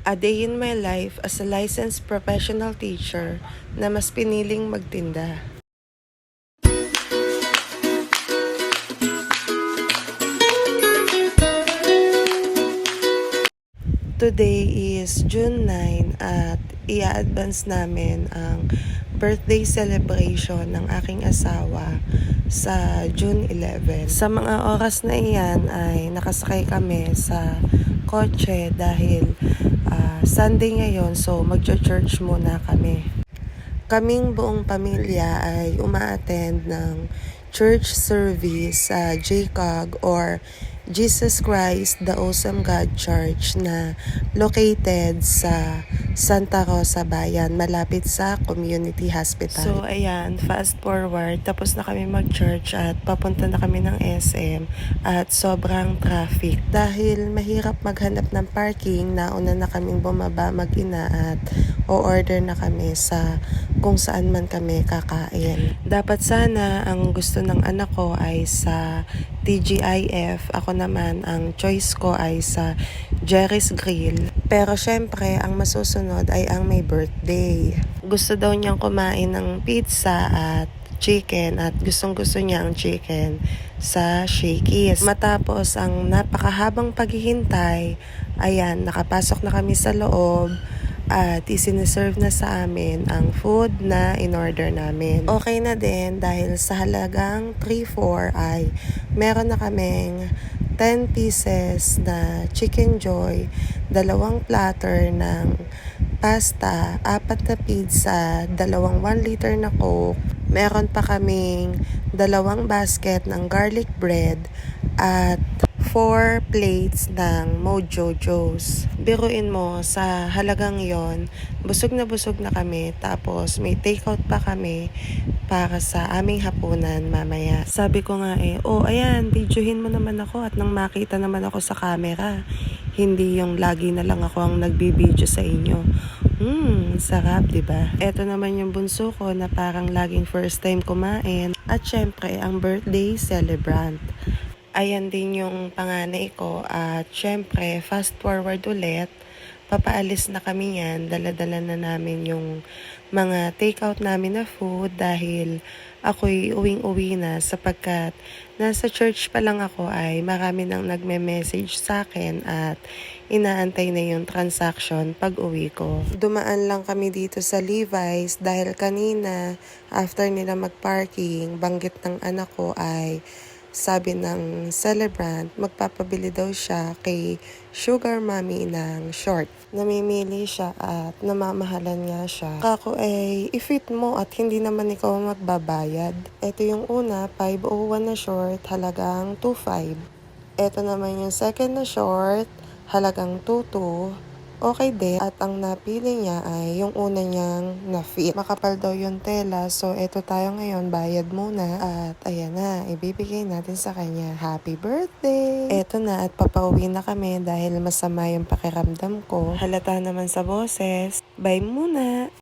A day in my life as a licensed professional teacher na mas piniling magtinda. Today is June 9 at i-advance namin ang birthday celebration ng aking asawa sa June 11. Sa mga oras na iyan ay nakasakay kami sa kotse dahil Sunday ngayon, so magcho-church muna kami. Kaming buong pamilya ay uma-attend ng church service sa JCOG or Jesus Christ the Awesome God Church na located sa Santa Rosa Bayan, malapit sa community hospital. So ayan, fast forward, tapos na kami mag-church at papunta na kami ng SM at sobrang traffic. Dahil mahirap maghanap ng parking, nauna na kaming bumaba mag-ina at o-order na kami sa kung saan man kami kakain. Dapat sana ang gusto ng anak ko ay sa TGIF, ako naman ang choice ko ay sa Jerry's Grill. Pero syempre, ang masusunod ay ang may birthday. Gusto daw niyang kumain ng pizza at chicken at gustong-gusto niya ang chicken sa Shakey's. Matapos ang napakahabang paghihintay, ayan, nakapasok na kami sa loob at isiniserve na sa amin ang food na in-order namin. Okay na din dahil sa halagang 3-4 ay meron na kaming 10 pieces na chicken joy, 2 platter ng pasta, 4 na pizza, 2 1 liter na coke, meron pa kaming 2 basket ng garlic bread at 4 plates ng Mojo Joe's. Biruin mo, sa halagang yon, busog na kami, tapos may takeout pa kami para sa aming hapunan mamaya. Sabi ko nga ayan, videohin mo naman ako at nang makita naman ako sa camera. Hindi yung lagi na lang ako ang nagbibideo sa inyo. Sarap, diba? Ito naman yung bunso ko na parang laging first time kumain. At syempre, ang birthday celebrant. Ayan din yung panganay ko at syempre fast forward ulit, papaalis na kami yan, dala-dala na namin yung mga takeout namin na food dahil ako'y uwing-uwi na sapagkat nasa church pa lang ako ay marami nang nagme-message sa akin at inaantay na yung transaction pag uwi ko. Dumaan lang kami dito sa Levi's dahil kanina after nila mag-parking, banggit ng anak ko ay sabi ng celebrant, magpapabili daw siya kay Sugar Mommy ng short. Namimili siya at namamahalan nga siya. Kako i-fit mo at hindi naman ikaw magbabayad. Ito yung una, 501 na short, halagang 2.5. Ito naman yung second na short, halagang 2.2. Okay din. At ang napili niya ay yung una niyang na-fit. Makapal daw yung tela. So, eto tayo ngayon. Bayad muna. At ayan na. Ibibigay natin sa kanya. Happy birthday! Eto na at papauwi na kami dahil masama yung pakiramdam ko. Halata naman sa boses. Bye muna!